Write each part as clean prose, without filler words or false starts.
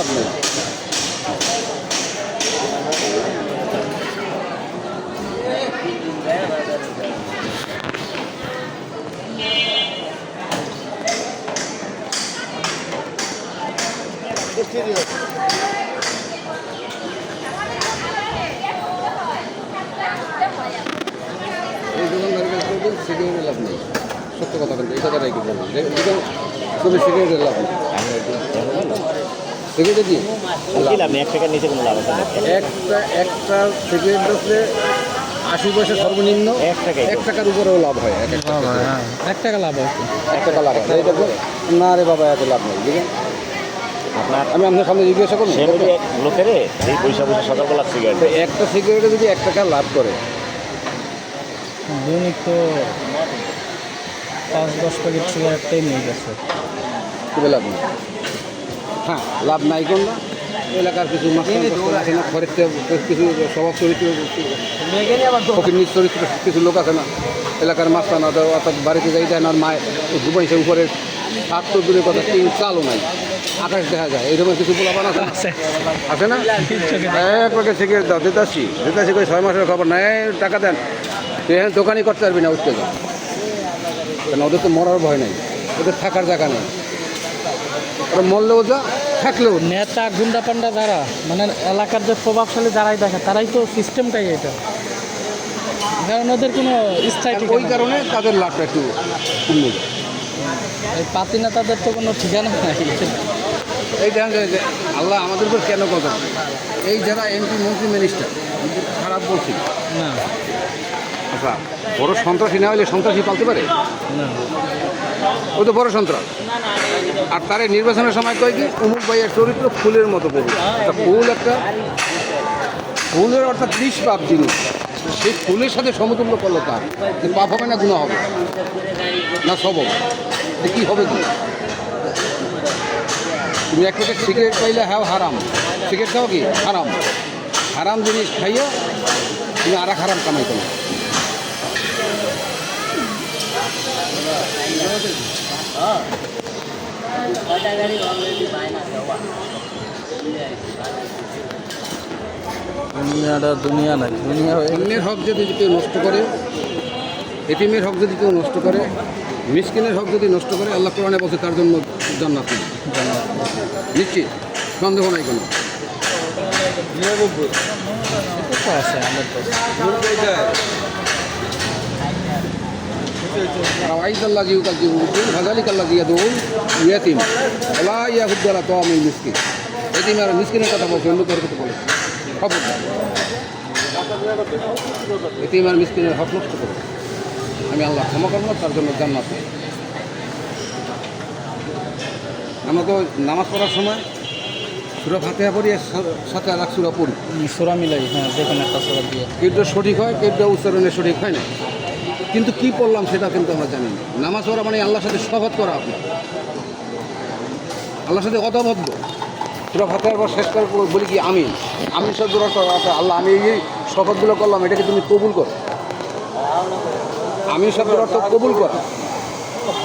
লাভ নেই। এই দোকানদারের কাছে সিগারেটের লাভ নেই, সত্য কথা কিন্তু এই কথাটাই কি বলবো, তুমি সিগারেটের লাভ নেই। সিগারেটে কি লাভ নেই, 1 টাকার নিচে কোনো লাভ আছে না। একটা সিগারেট বেচলে 80 পয়সা সর্বনিম্ন, 1 টাকার উপরেও লাভ হয়। 1 টাকা লাভ হয়, 1 টাকা লাভ হয়। না রে বাবা, এত লাভ নেই। বুঝলেন, আমি আপনার সামনে জিজ্ঞাসা করুন, লোকের এই পয়সা সকালবেলা সিগারেট একটা সিগারেটে যদি 1 টাকা লাভ করে, দৈনিক তো 5-10 প্যাকেট সিগারেটটাই নিয়ে গেছে। খুবই লাভ নেই। হ্যাঁ, লাভ নাই কোন না, এলাকার কিছু আছে না, ঘরের কিছু স্বভাব চরিত্র ফকির চরিত্র কিছু লোক আছে না, এলাকার মাস্তানা অর্থাৎ বাড়িতে যাই দেয় না, মায়ের দুপাইছে উপরে হাত তো দূরের কথা, 3 চালও নাই, আকাশ দেখা যায়, এইরকম কিছু পোলাপান আছে না? এক প্যাকেট সিগারেট দাও, দিতাছি করে 6 মাসের খবর নাই, টাকা দেন, তুই এখানে দোকানই করতে পারবি না, উঠতে যাও। কেন, ওদের তো মরার ভয় নেই, ওদের থাকার জায়গা নেই, ওরা মরলেও যা থাকলেও। নেতা গুন্ডা পান্ডা যারা, মানে এলাকার যে প্রভাবশালী যারাই দেখে, তারাই তো সিস্টেমটাই এটা, কারণ ওদের কোনো স্থায়ী ওই কারণে তাদের লাভটা একটু কমে যায়। এই পাতি নেতাদের তো কোনো ঠিকানা নাই। এই দেখেন যে আল্লাহ আমাদের উপর কেন কথা, এই যারা এমপি মন্ত্রী মিনিস্টার খারাপ বলছি না, আচ্ছা, বড় সন্ত্রাসী না হলে সন্ত্রাসী পালতে পারে না, ও তো বড় সন্ত্রাস। আর তার নির্বাচনের সময় কয় কি, অমুক ভাইয়ের চরিত্র ফুলের মতো পড়বে, ফুলের অর্থাৎ নিষ্পাপ জিনিস, সেই ফুলের সাথে সমতুল্য করলো, তার পাপ হবে না, গুনাহ হবে না, সব হবে, কী হবে কি? তুমি 1 প্যাকেট সিগারেট পাইলে হ্যাঁ হারাম, সিগারেট খাও কি হারাম, হারাম জিনিস খাইয়া তুমি আর হারাম কামাই করো। দুনিয়া নাই, দুনিয়া অন্যের হক যদি কেউ নষ্ট করে, এটিমের হক যদি কেউ নষ্ট করে, মিসকিনের হক যদি নষ্ট করে, আল্লাহ কোরআনে বলছে তার জন্য জান্নাত নেই, নিশ্চিত, সন্দেহ নাই কোনো। আছে আইদাল্লাহ জিউকাল জিউ হাজালিকাল্লাহ দিয়া দৌল ইয়াতিম ওলা ইয়াহুদ্দালা তো আমি মিসকিন, এটিম আর মিসকিনের কথা বলছে, অন্য কারোর কথা বলে খবর, এটিম আর মিসকিনের হক নষ্ট করে আমি আল্লাহ ক্ষমা করব, তার জন্য জান্নাত নেই। আমরা তো নামাজ পড়ার সময় সূরা ফাতিহা পড়ি, সাথে আর এক সূরা পড়ি, সূরা মিলাই, হ্যাঁ, যে কোনো একটা সূরা দিয়ে, কেউটা সঠিক হয়, কেউটা উচ্চারণে সঠিক হয় না, কিন্তু কি পড়লাম সেটা কিন্তু আমরা জানি না। নামাজ পড়া মানে আল্লাহর সাথে শপথ করা, আপনার আল্লাহর সাথে অতবদ্ধ। সূরা ফাতিহার পর শেষ করে বলি কি আমিন, আমিন শব্দের অর্থ আল্লাহ আমি এই শপথগুলো করলাম, এটাকে তুমি কবুল করো। আমিন শব্দের অর্থ কবুল করো,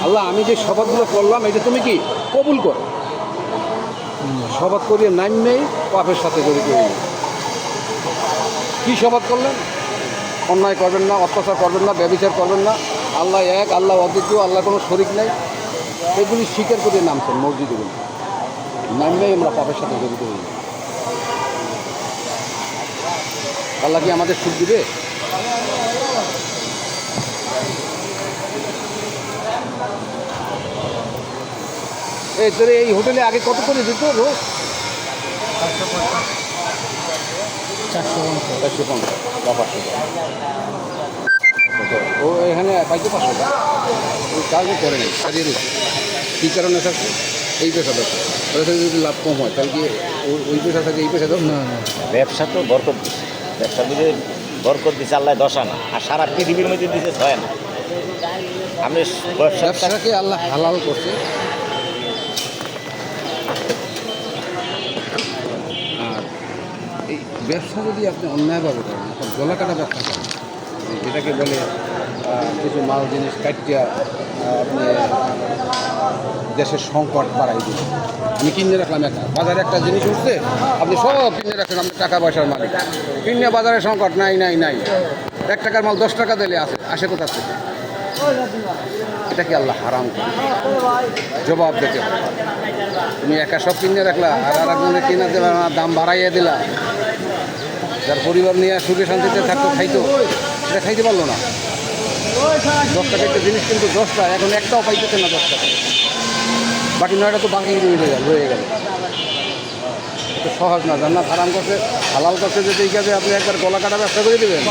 আল্লাহ আমি যে শপথগুলো করলাম এটা তুমি কি কবুল করো। শপথ করিয়ে নাম নেই, পাপের সাথে জড়িত হয়ে কী শপথ করলেন, অন্যায় করবেন না, অত্যাচার করবেন না, ব্যভিচার করবেন না, আল্লাহ এক, আল্লাহ অদ্বিতীয়, আল্লাহ কোনো শরিক নেই, এগুলি স্বীকার করে নামছেন মসজিদগুলি, নামলেই আমরা পাপের সাথে জড়িত হই। আল্লাহ কি আমাদের সুখ দিবে? এই হোটেলে আগে কত করে দিত রোজ? 450 বা 500। ও এখানে পাইতে 500 টাকা, ওই কাজও করে নেই, সারিয়ে দিচ্ছে। কী কারণে স্যার? এই পেশা দরকার, ওদের যদি লাভ কম হয় তাহলে কি ওই পেশা থাকে এই পেশা দরকার? না, ব্যবসা তো বরকত দিচ্ছে, ব্যবসা দিলে বরকত দিচ্ছে আল্লাহ 10 আনা, আর সারা পৃথিবীর মধ্যে দিচ্ছে 6 আনা। আপনি ব্যবসাটাকে আল্লাহ হালাল করছে, আর এই ব্যবসা যদি আপনি অন্যায়ভাবে করেন, অর্থাৎ গলা কাটা ব্যবসা করেন, যেটাকে বলে কিছু মাল জিনিস কাটিয়া আপনি দেশের সংকট বাড়াই দিন। আমি কিনে রাখলাম একটা বাজারে একটা জিনিস উঠছে, আপনি সব কিনে রাখেন, আপনি টাকা পয়সার মালিক, কিনে বাজারে সংকট নাই নাই নাই, 1 টাকার মাল 10 টাকা দিলে আসে কোথা থেকে? এটা কি আল্লাহ হারাম করে? জবাব দিতে হবে। তুমি একা সব কিনে রাখলা আর একজনের কিনে দিলা না, দাম বাড়াইয়া দিলা, যার পরিবার নিয়ে সুখে শান্তিতে থাকতো খাইতো, সেটা খাইতে পারলো না। 10 টাকা একটা জিনিস কিন্তু 10টা, এখন একটাও পাইতেছে না 10 টাকা, বাকি 9টা তো বাকি রয়ে গেল। এটা সহজ না, জান্নাত হারাম করছে, হালাল করছে, যে ঠিক আছে আপনি একবার গলা কাটা ব্যবসা করে দেবেন।